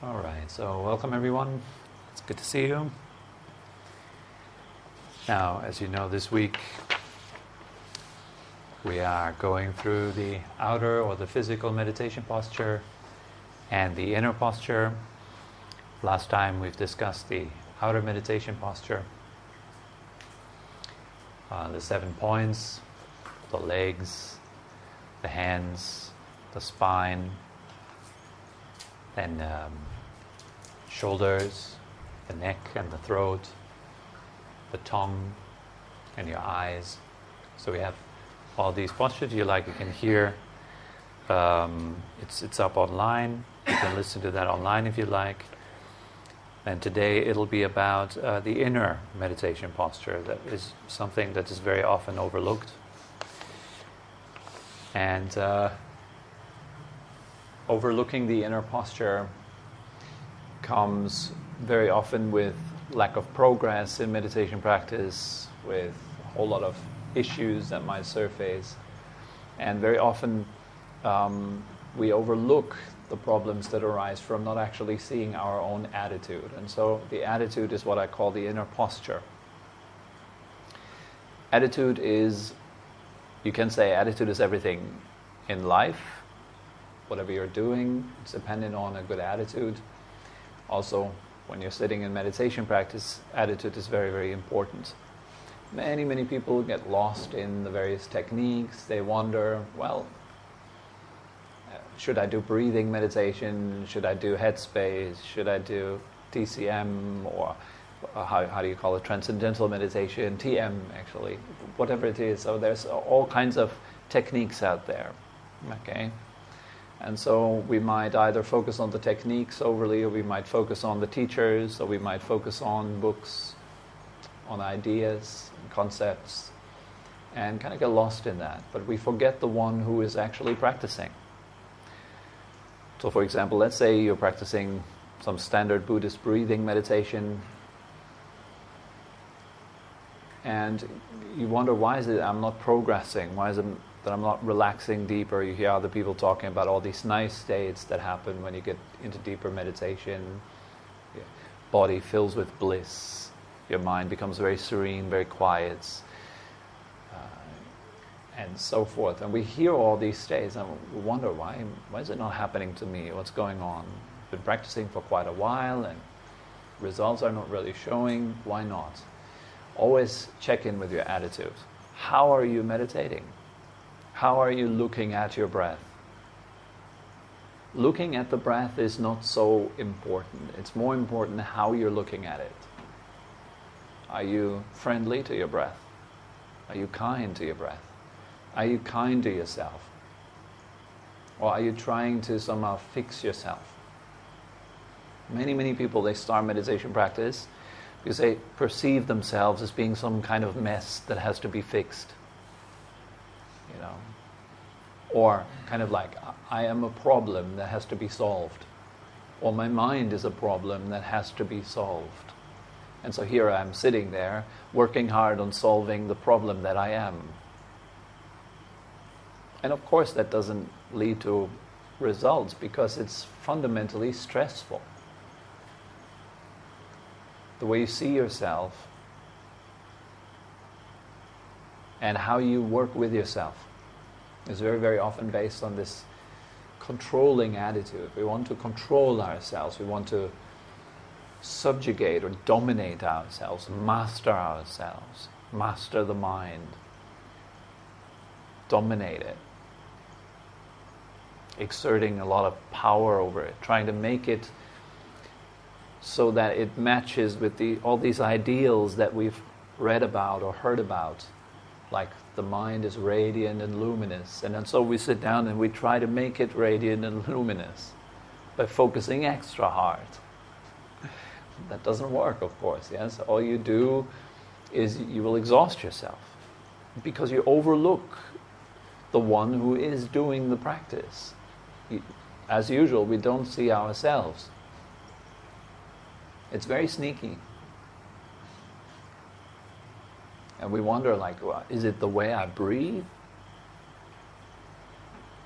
All right, so welcome everyone. It's good to see you. Now, as you know, this week we are going through the outer or the physical meditation posture and the inner posture. Last time we've discussed the outer meditation posture, the 7 points, the legs, the hands, the spine, then shoulders, the neck and the throat, the tongue and your eyes. So we have all these postures. You can hear. It's up online. You can listen to that online if you like. And today it'll be about the inner meditation posture. That is something that is very often overlooked. And overlooking the inner posture comes very often with lack of progress in meditation practice, with a whole lot of issues that might surface. And very often we overlook the problems that arise from not actually seeing our own attitude. And so the attitude is what I call the inner posture. Attitude is, you can say attitude is everything in life. Whatever you're doing, it's dependent on a good attitude. Also, when you're sitting in meditation practice, attitude is very, very important. Many people get lost in the various techniques. They wonder, well, should I do breathing meditation? Should I do headspace? Should I do TCM? Or how do you call it? Transcendental meditation, TM actually, whatever it is. So there's all kinds of techniques out there, okay? And so we might either focus on the techniques overly, or we might focus on the teachers, or we might focus on books, on ideas, concepts, and kind of get lost in that. But we forget the one who is actually practicing. So for example, let's say you're practicing some standard Buddhist breathing meditation, and you wonder, why is it I'm not progressing? Why is it that I'm not relaxing deeper? You hear other people talking about all these nice states that happen when you get into deeper meditation. Your body fills with bliss. Your mind becomes very serene, very quiet, and so forth. And we hear all these states and we wonder, why is it not happening to me? What's going on? I've been practicing for quite a while and results are not really showing. Why not? Always check in with your attitude. How are you meditating? How are you looking at your breath? Looking at the breath is not so important. It's more important how you're looking at it. Are you friendly to your breath? Are you kind to your breath? Are you kind to yourself? Or are you trying to somehow fix yourself? Many people, they start meditation practice because they perceive themselves as being some kind of mess that has to be fixed. You know, or kind of like, I am a problem that has to be solved, or my mind is a problem that has to be solved. And so here I am sitting there working hard on solving the problem that I am. And of course that doesn't lead to results because it's fundamentally stressful. The way you see yourself and how you work with yourself is very, very often based on this controlling attitude. We want to control ourselves. We want to subjugate or dominate ourselves, master ourselves, master the mind, dominate it, exerting a lot of power over it, trying to make it so that it matches with all these ideals that we've read about or heard about. Like the mind is radiant and luminous. And so we sit down and we try to make it radiant and luminous by focusing extra hard. That doesn't work, of course. Yes, all you do is you will exhaust yourself because you overlook the one who is doing the practice. As usual, we don't see ourselves. It's very sneaky. And we wonder, like, well, is it the way I breathe?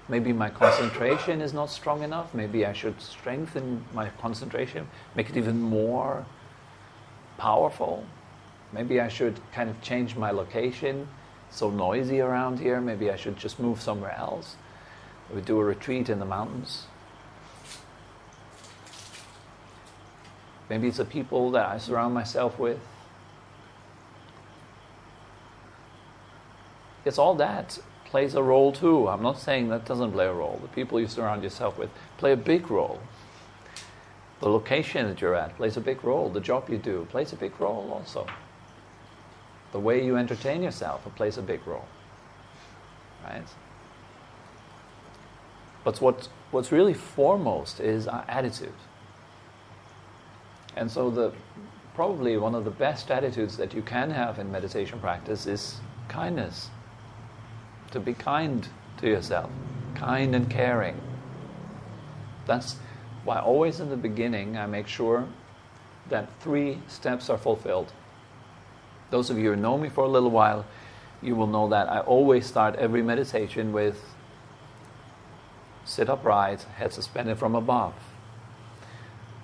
Maybe my concentration is not strong enough. Maybe I should strengthen my concentration, make it even more powerful. Maybe I should kind of change my location. It's so noisy around here. Maybe I should just move somewhere else. We do a retreat in the mountains. Maybe it's the people that I surround myself with. It's all that plays a role too. I'm not saying that doesn't play a role. The people you surround yourself with play a big role. The location that you're at plays a big role. The job you do plays a big role also. The way you entertain yourself plays a big role. Right? But what's really foremost is our attitude. And so probably one of the best attitudes that you can have in meditation practice is kindness. To be kind to yourself, kind and caring. That's why always in the beginning I make sure that 3 steps are fulfilled. Those of you who know me for a little while, you will know that I always start every meditation with sit upright, head suspended from above.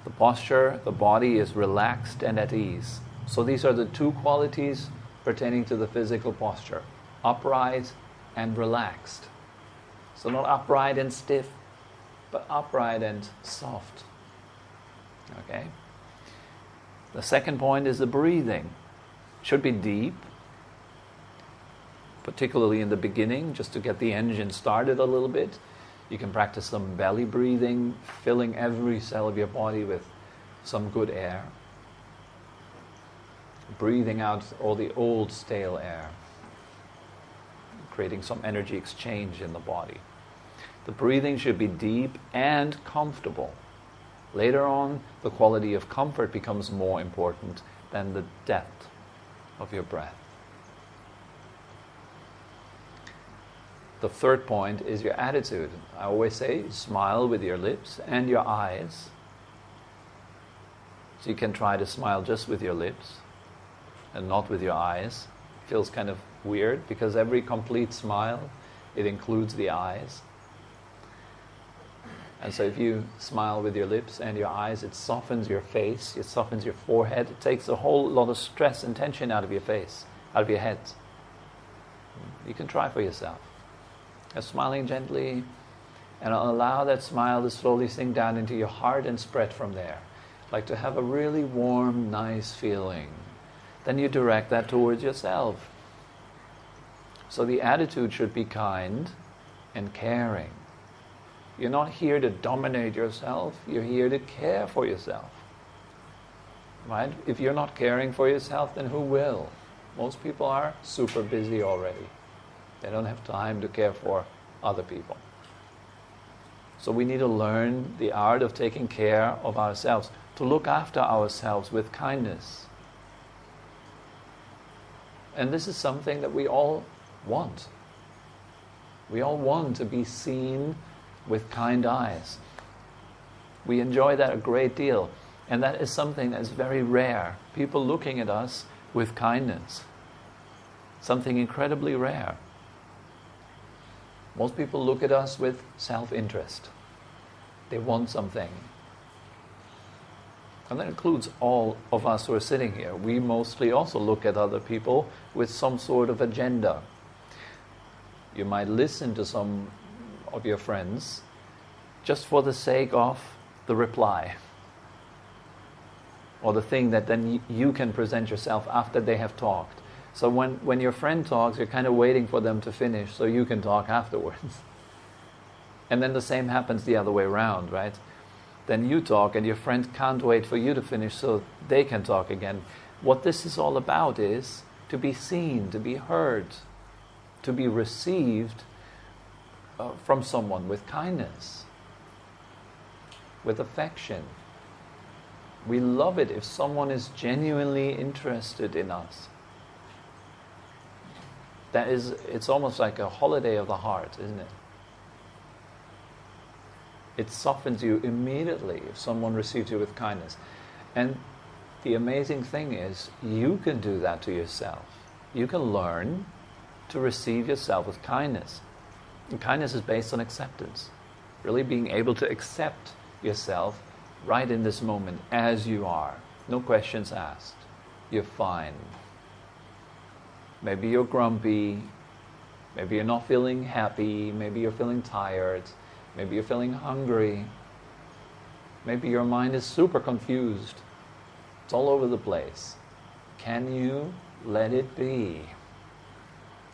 The posture, the body is relaxed and at ease. So these are the 2 qualities pertaining to the physical posture. Upright and relaxed. So not upright and stiff, but upright and soft. Okay? The second point is the breathing. It should be deep, particularly in the beginning, just to get the engine started a little bit. You can practice some belly breathing, filling every cell of your body with some good air. Breathing out all the old stale air. Creating some energy exchange in the body. The breathing should be deep and comfortable. Later on, the quality of comfort becomes more important than the depth of your breath. The third point is your attitude. I always say, smile with your lips and your eyes. So you can try to smile just with your lips and not with your eyes. It feels kind of weird because every complete smile, it includes the eyes. And so if you smile with your lips and your eyes, it softens your face, it softens your forehead, it takes a whole lot of stress and tension out of your face, out of your head. You can try for yourself. Smiling gently, and allow that smile to slowly sink down into your heart and spread from there. Like to have a really warm, nice feeling. Then you direct that towards yourself. So the attitude should be kind and caring. You're not here to dominate yourself, you're here to care for yourself. Right? If you're not caring for yourself, then who will? Most people are super busy already. They don't have time to care for other people. So we need to learn the art of taking care of ourselves, to look after ourselves with kindness. And this is something that we all want. We all want to be seen with kind eyes. We enjoy that a great deal. And that is something that's very rare. People looking at us with kindness. Something incredibly rare. Most people look at us with self-interest. They want something. And that includes all of us who are sitting here. We mostly also look at other people with some sort of agenda. You might listen to some of your friends just for the sake of the reply. Or the thing that then you can present yourself after they have talked. So when your friend talks, you're kind of waiting for them to finish so you can talk afterwards. And then the same happens the other way around, right? Then you talk and your friend can't wait for you to finish so they can talk again. What this is all about is to be seen, to be heard, to be received from someone with kindness, with affection. We love it if someone is genuinely interested in us. It's almost like a holiday of the heart, isn't it? It softens you immediately if someone receives you with kindness. And the amazing thing is, you can do that to yourself. You can learn to receive yourself with kindness. And kindness is based on acceptance. Really being able to accept yourself right in this moment as you are. No questions asked. You're fine. Maybe you're grumpy. Maybe you're not feeling happy. Maybe you're feeling tired. Maybe you're feeling hungry. Maybe your mind is super confused. It's all over the place. Can you let it be?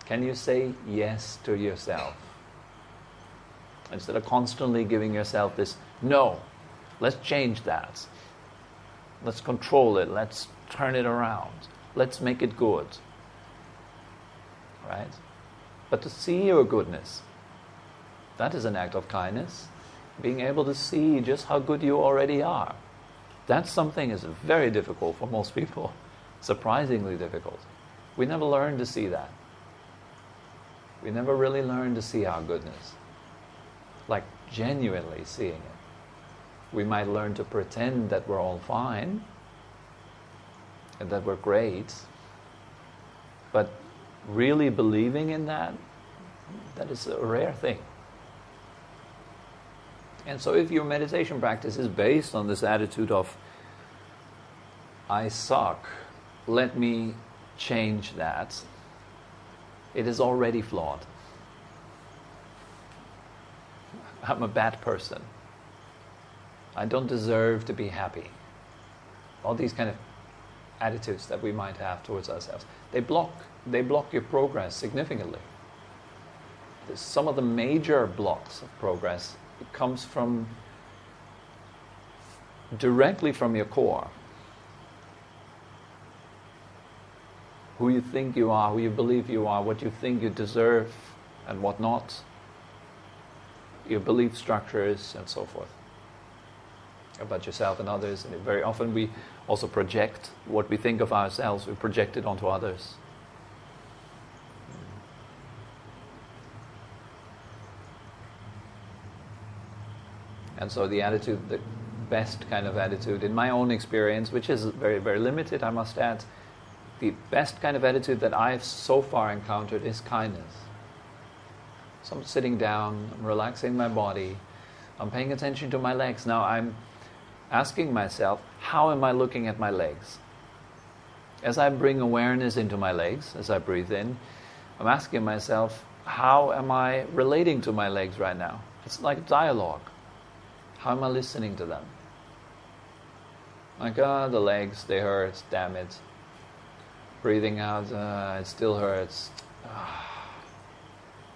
Can you say yes to yourself? Instead of constantly giving yourself this, no, let's change that. Let's control it. Let's turn it around. Let's make it good. Right? But to see your goodness, that is an act of kindness. Being able to see just how good you already are. That something is very difficult for most people. Surprisingly difficult. We never learn to see that. We never really learn to see our goodness. Like genuinely seeing it. We might learn to pretend that we're all fine and that we're great, but really believing in that, that is a rare thing. And so if your meditation practice is based on this attitude of, I suck, let me change that, it is already flawed. I'm a bad person. I don't deserve to be happy. All these kind of attitudes that we might have towards ourselves, they block your progress significantly. Some of the major blocks of progress, it comes from directly from your core. Who you think you are, who you believe you are, what you think you deserve and what not, your belief structures and so forth about yourself and others. And very often we also project what we think of ourselves, we project it onto others. And so the attitude, the best kind of attitude, in my own experience, which is very, very limited, I must add, the best kind of attitude that I've so far encountered is kindness. So I'm sitting down, I'm relaxing my body, I'm paying attention to my legs. Now I'm asking myself, how am I looking at my legs? As I bring awareness into my legs, as I breathe in, I'm asking myself, how am I relating to my legs right now? It's like dialogue. How am I listening to them? Like, the legs, they hurt, damn it. Breathing out, it still hurts.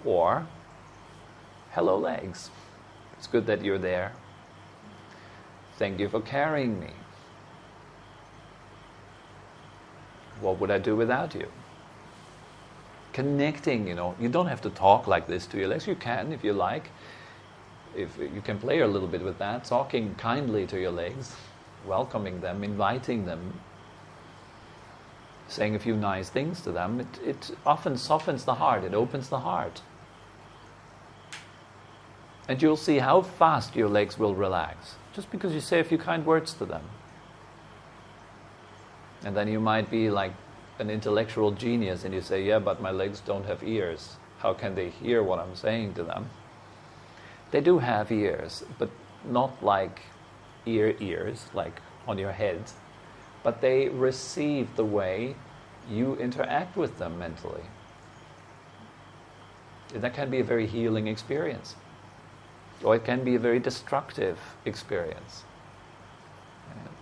Or, hello legs, it's good that you're there. Thank you for carrying me. What would I do without you? Connecting, you don't have to talk like this to your legs. You can if you like. If you can play a little bit with that, talking kindly to your legs, welcoming them, inviting them, saying a few nice things to them, it often softens the heart, it opens the heart. And you'll see how fast your legs will relax, just because you say a few kind words to them. And then you might be like an intellectual genius and you say, yeah, but my legs don't have ears. How can they hear what I'm saying to them? They do have ears, but not like ears, like on your head. But they receive the way you interact with them mentally. And that can be a very healing experience. Or it can be a very destructive experience.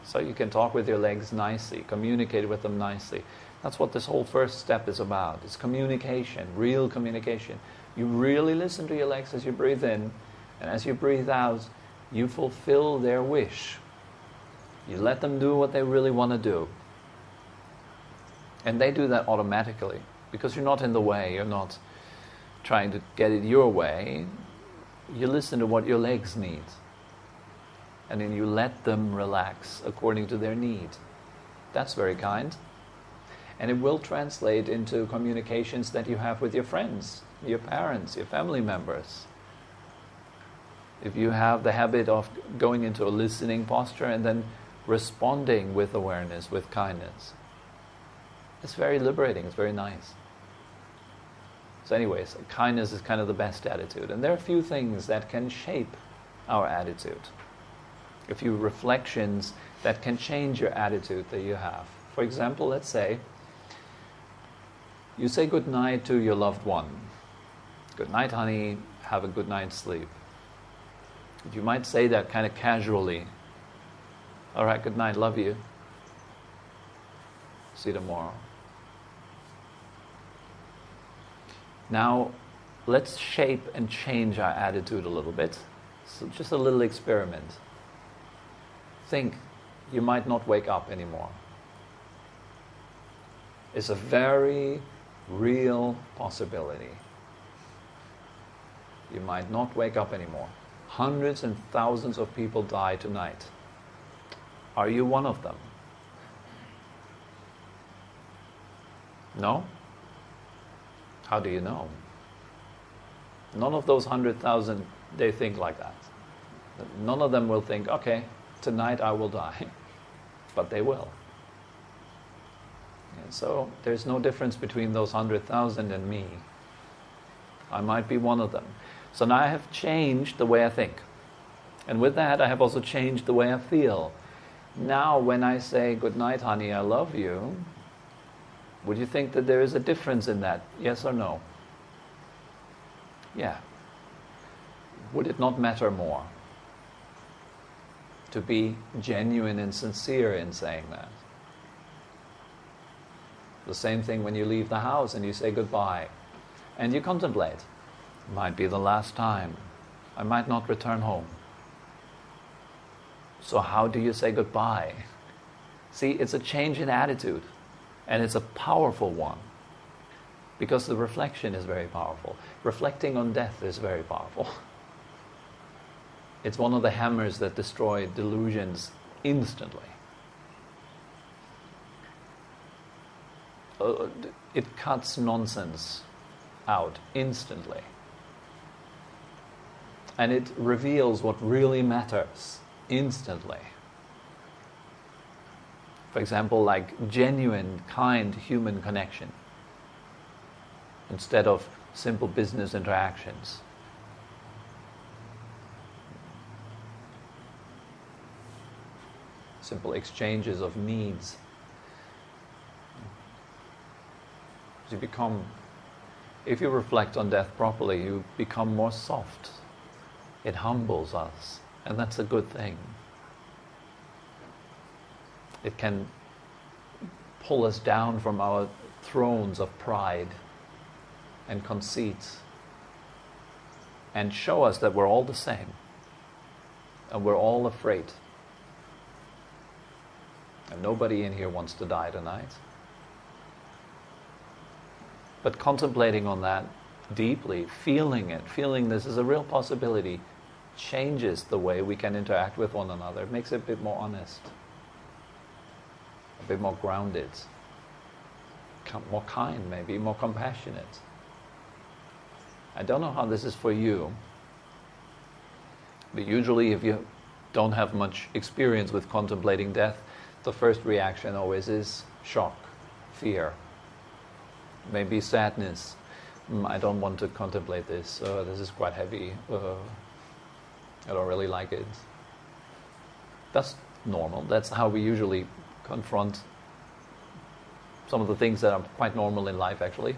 So you can talk with your legs nicely, communicate with them nicely. That's what this whole first step is about. It's communication, real communication. You really listen to your legs as you breathe in, and as you breathe out, you fulfill their wish. You let them do what they really want to do. And they do that automatically, because you're not in the way, you're not trying to get it your way. You listen to what your legs need. And then you let them relax according to their need. That's very kind. And it will translate into communications that you have with your friends, your parents, your family members. If you have the habit of going into a listening posture and then responding with awareness, with kindness, it's very liberating, it's very nice. So anyways, kindness is kind of the best attitude. And there are a few things that can shape our attitude. A few reflections that can change your attitude that you have. For example, let's say you say good night to your loved one. Good night, honey. Have a good night's sleep. You might say that kind of casually. All right, good night, love you. See you tomorrow. Now, let's shape and change our attitude a little bit. So just a little experiment. Think, you might not wake up anymore. It's a very real possibility. You might not wake up anymore. Hundreds and thousands of people die tonight. Are you one of them? No? How do you know? None of those 100,000, they think like that. None of them will think, okay, tonight I will die. But they will. And so there's no difference between those 100,000 and me. I might be one of them. So now I have changed the way I think. And with that, I have also changed the way I feel. Now when I say, good night, honey, I love you, would you think that there is a difference in that? Yes or no? Yeah. Would it not matter more to be genuine and sincere in saying that? The same thing when you leave the house and you say goodbye and you contemplate. Might be the last time. I might not return home. So how do you say goodbye? See, it's a change in attitude. And it's a powerful one. Because the reflection is very powerful. Reflecting on death is very powerful. It's one of the hammers that destroy delusions instantly. It cuts nonsense out instantly. And it reveals what really matters instantly. For example, like genuine, kind human connection instead of simple business interactions. Simple exchanges of needs. If you reflect on death properly, you become more soft. It humbles us, and that's a good thing. It can pull us down from our thrones of pride and conceit and show us that we're all the same and we're all afraid. And nobody in here wants to die tonight. But contemplating on that deeply, feeling it, feeling this is a real possibility, changes the way we can interact with one another. It makes it a bit more honest. A bit more grounded, more kind maybe, more compassionate. I don't know how this is for you, but usually if you don't have much experience with contemplating death, the first reaction always is shock, fear, maybe sadness. I don't want to contemplate this, this is quite heavy, I don't really like it. That's normal, that's how we usually confront some of the things that are quite normal in life actually.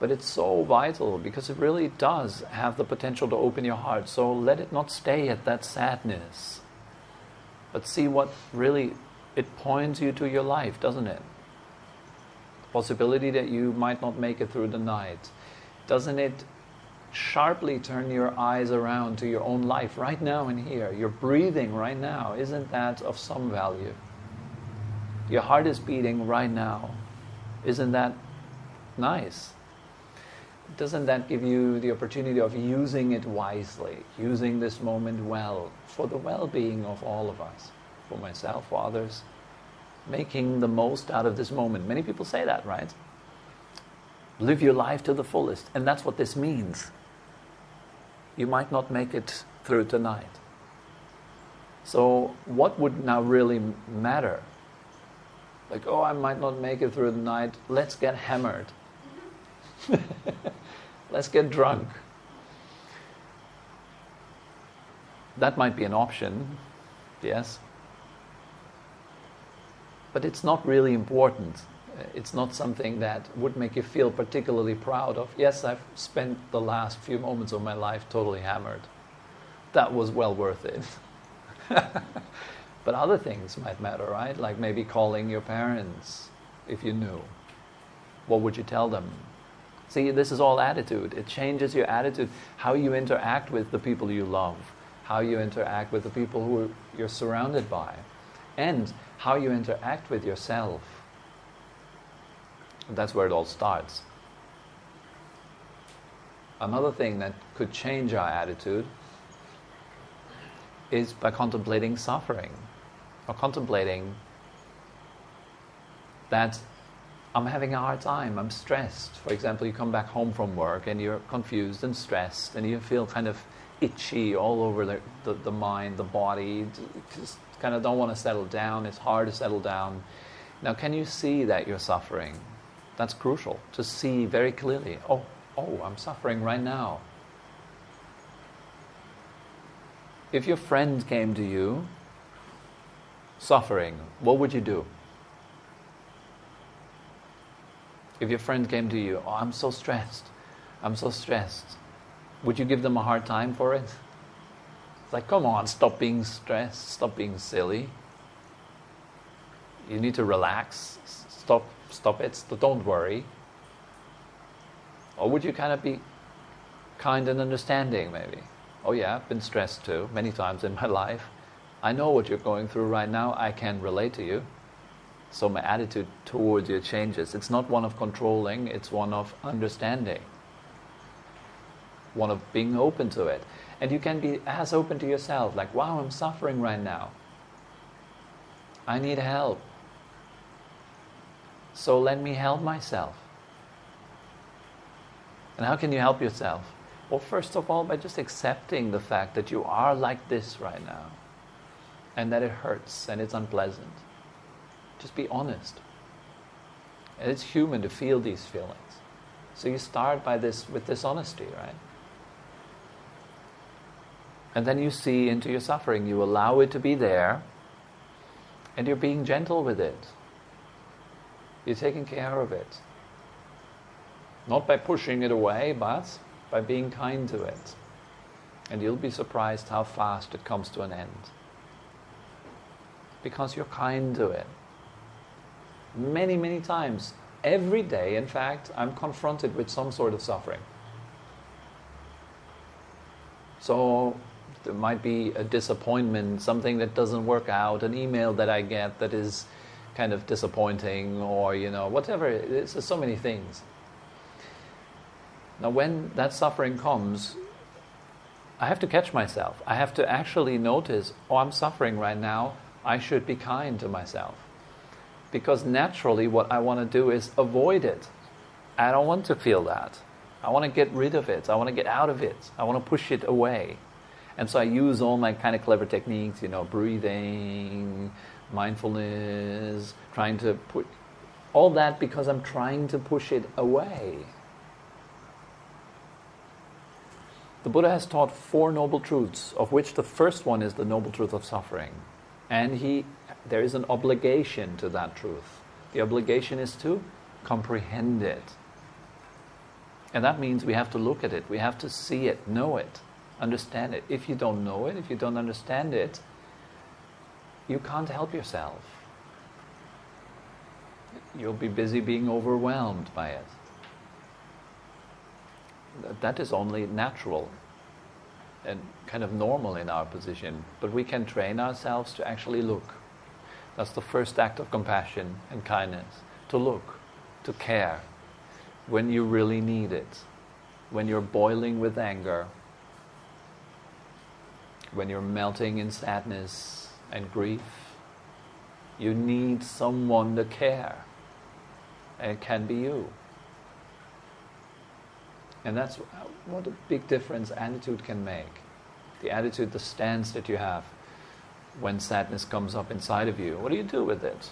But it's so vital because it really does have the potential to open your heart. So let it not stay at that sadness. But see what really, it points you to your life, doesn't it? The possibility that you might not make it through the night. Doesn't it sharply turn your eyes around to your own life right now and here? You're breathing right now. Isn't that of some value? Your heart is beating right now. Isn't that nice? Doesn't that give you the opportunity of using it wisely, using this moment well, for the well-being of all of us, for myself, for others, making the most out of this moment? Many people say that, right? Live your life to the fullest, and that's what this means. You might not make it through tonight. So what would now really matter? Like, oh, I might not make it through the night. Let's get hammered. Let's get drunk. That might be an option, yes. But it's not really important. It's not something that would make you feel particularly proud of. Yes, I've spent the last few moments of my life totally hammered. That was well worth it. But other things might matter, right? Like maybe calling your parents, if you knew. What would you tell them? See, this is all attitude. It changes your attitude, how you interact with the people you love, how you interact with the people who you're surrounded by, and how you interact with yourself. That's where it all starts. Another thing that could change our attitude is by contemplating suffering, or contemplating that I'm having a hard time, I'm stressed. For example, you come back home from work and you're confused and stressed and you feel kind of itchy all over the mind, the body, you just kind of don't want to settle down, it's hard to settle down. Now, can you see that you're suffering? That's crucial, to see very clearly, oh, I'm suffering right now. If your friend came to you suffering, what would you do? If your friend came to you, oh, I'm so stressed, would you give them a hard time for it? It's like, come on, stop being stressed, stop being silly. You need to relax, stop it, don't worry. Or would you kind of be kind and understanding maybe? Oh yeah, I've been stressed too, many times in my life. I know what you're going through right now, I can relate to you. So my attitude towards you changes. It's not one of controlling, it's one of understanding. One of being open to it. And you can be as open to yourself, like, wow, I'm suffering right now. I need help. So let me help myself. And how can you help yourself? Well, first of all, by just accepting the fact that you are like this right now. And that it hurts and it's unpleasant. Just be honest. And it's human to feel these feelings. So you start with this honesty, right? And then you see into your suffering. You allow it to be there. And you're being gentle with it. You're taking care of it. Not by pushing it away, but by being kind to it. And you'll be surprised how fast it comes to an end. Because you're kind to it. Many, many times, every day, in fact, I'm confronted with some sort of suffering. So there might be a disappointment, something that doesn't work out, an email that I get that is kind of disappointing, or whatever. It's so many things. Now when that suffering comes, I have to catch myself. I have to actually notice, oh, I'm suffering right now. I should be kind to myself. Because naturally what I want to do is avoid it. I don't want to feel that. I want to get rid of it. I want to get out of it. I want to push it away. And so I use all my kind of clever techniques, breathing, mindfulness, trying to put all that because I'm trying to push it away. The Buddha has taught 4 noble truths, of which the first one is the noble truth of suffering. And there is an obligation to that truth. The obligation is to comprehend it. And that means we have to look at it, we have to see it, know it, understand it. If you don't know it, if you don't understand it, you can't help yourself. You'll be busy being overwhelmed by it. That is only natural and kind of normal in our position. But we can train ourselves to actually look. That's the first act of compassion and kindness. To look, to care, when you really need it. When you're boiling with anger, when you're melting in sadness and grief, you need someone to care. And it can be you. And that's what a big difference attitude can make. The attitude, the stance that you have when sadness comes up inside of you. What do you do with it?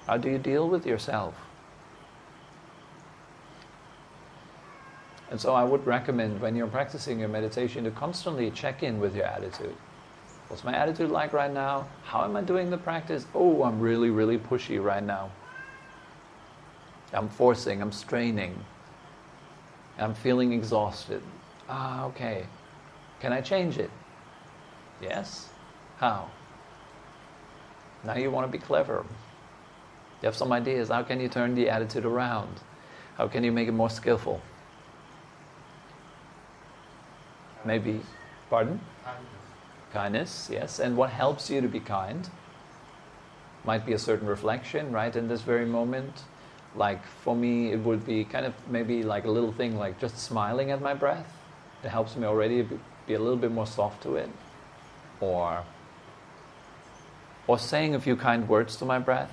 How do you deal with yourself? And so I would recommend when you're practicing your meditation to constantly check in with your attitude. What's my attitude like right now? How am I doing the practice? Oh, I'm really, really pushy right now. I'm forcing, I'm straining. I'm feeling exhausted. Okay. Can I change it? Yes? How? Now you want to be clever. You have some ideas. How can you turn the attitude around? How can you make it more skillful? Maybe, pardon? Kindness, yes. And what helps you to be kind? Might be a certain reflection, right, in this very moment. Like, for me, it would be kind of maybe like a little thing, like just smiling at my breath. It helps me already be a little bit more soft to it. Or saying a few kind words to my breath.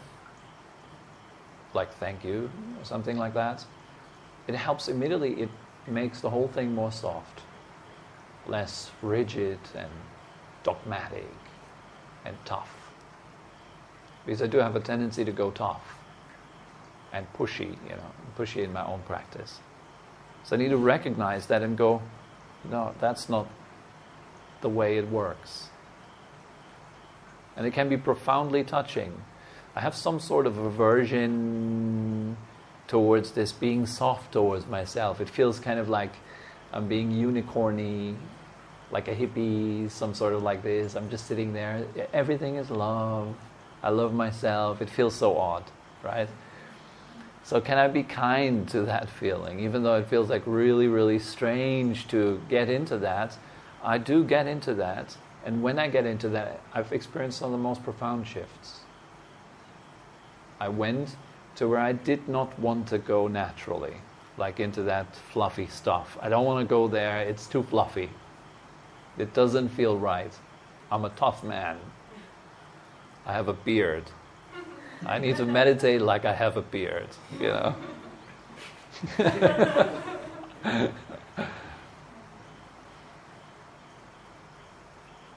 Like, thank you, or something like that. It helps immediately. It makes the whole thing more soft. Less rigid and dogmatic and tough. Because I do have a tendency to go tough and pushy, pushy in my own practice. So I need to recognize that and go, no, that's not the way it works. And it can be profoundly touching. I have some sort of aversion towards this being soft towards myself. It feels kind of like I'm being unicorny, like a hippie, some sort of like this. I'm just sitting there. Everything is love. I love myself. It feels so odd, right? So can I be kind to that feeling? Even though it feels like really, really strange to get into that, I do get into that. And when I get into that, I've experienced some of the most profound shifts. I went to where I did not want to go naturally, like into that fluffy stuff. I don't want to go there. It's too fluffy. It doesn't feel right. I'm a tough man. I have a beard. I need to meditate like I have a beard,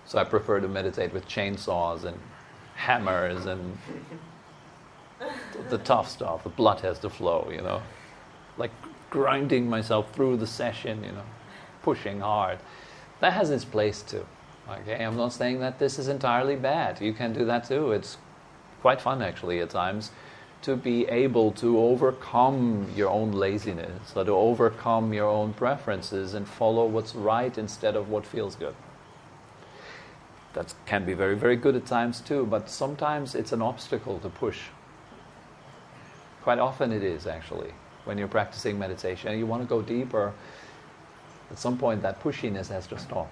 So I prefer to meditate with chainsaws and hammers and the tough stuff. The blood has to flow, Like grinding myself through the session, pushing hard. That has its place too. Okay, I'm not saying that this is entirely bad. You can do that too. It's quite fun actually at times to be able to overcome your own laziness or to overcome your own preferences and follow what's right instead of what feels good. That can be very, very good at times too, but sometimes it's an obstacle to push. Quite often it is actually, when you're practicing meditation and you want to go deeper, at some point that pushiness has to stop.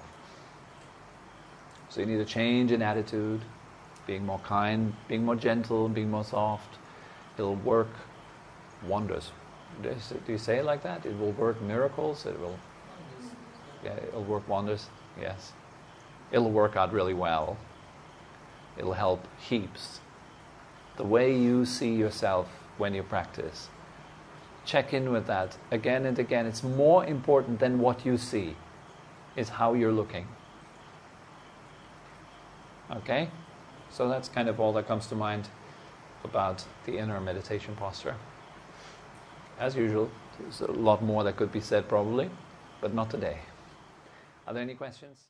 So you need a change in attitude, being more kind, being more gentle, being more soft. It'll work wonders. Do you say it like that? It will work miracles? It'll work wonders? Yes. It'll work out really well. It'll help heaps. The way you see yourself when you practice. Check in with that again and again. It's more important than what you see. It's how you're looking. Okay? So that's kind of all that comes to mind about the inner meditation posture. As usual, there's a lot more that could be said probably, but not today. Are there any questions?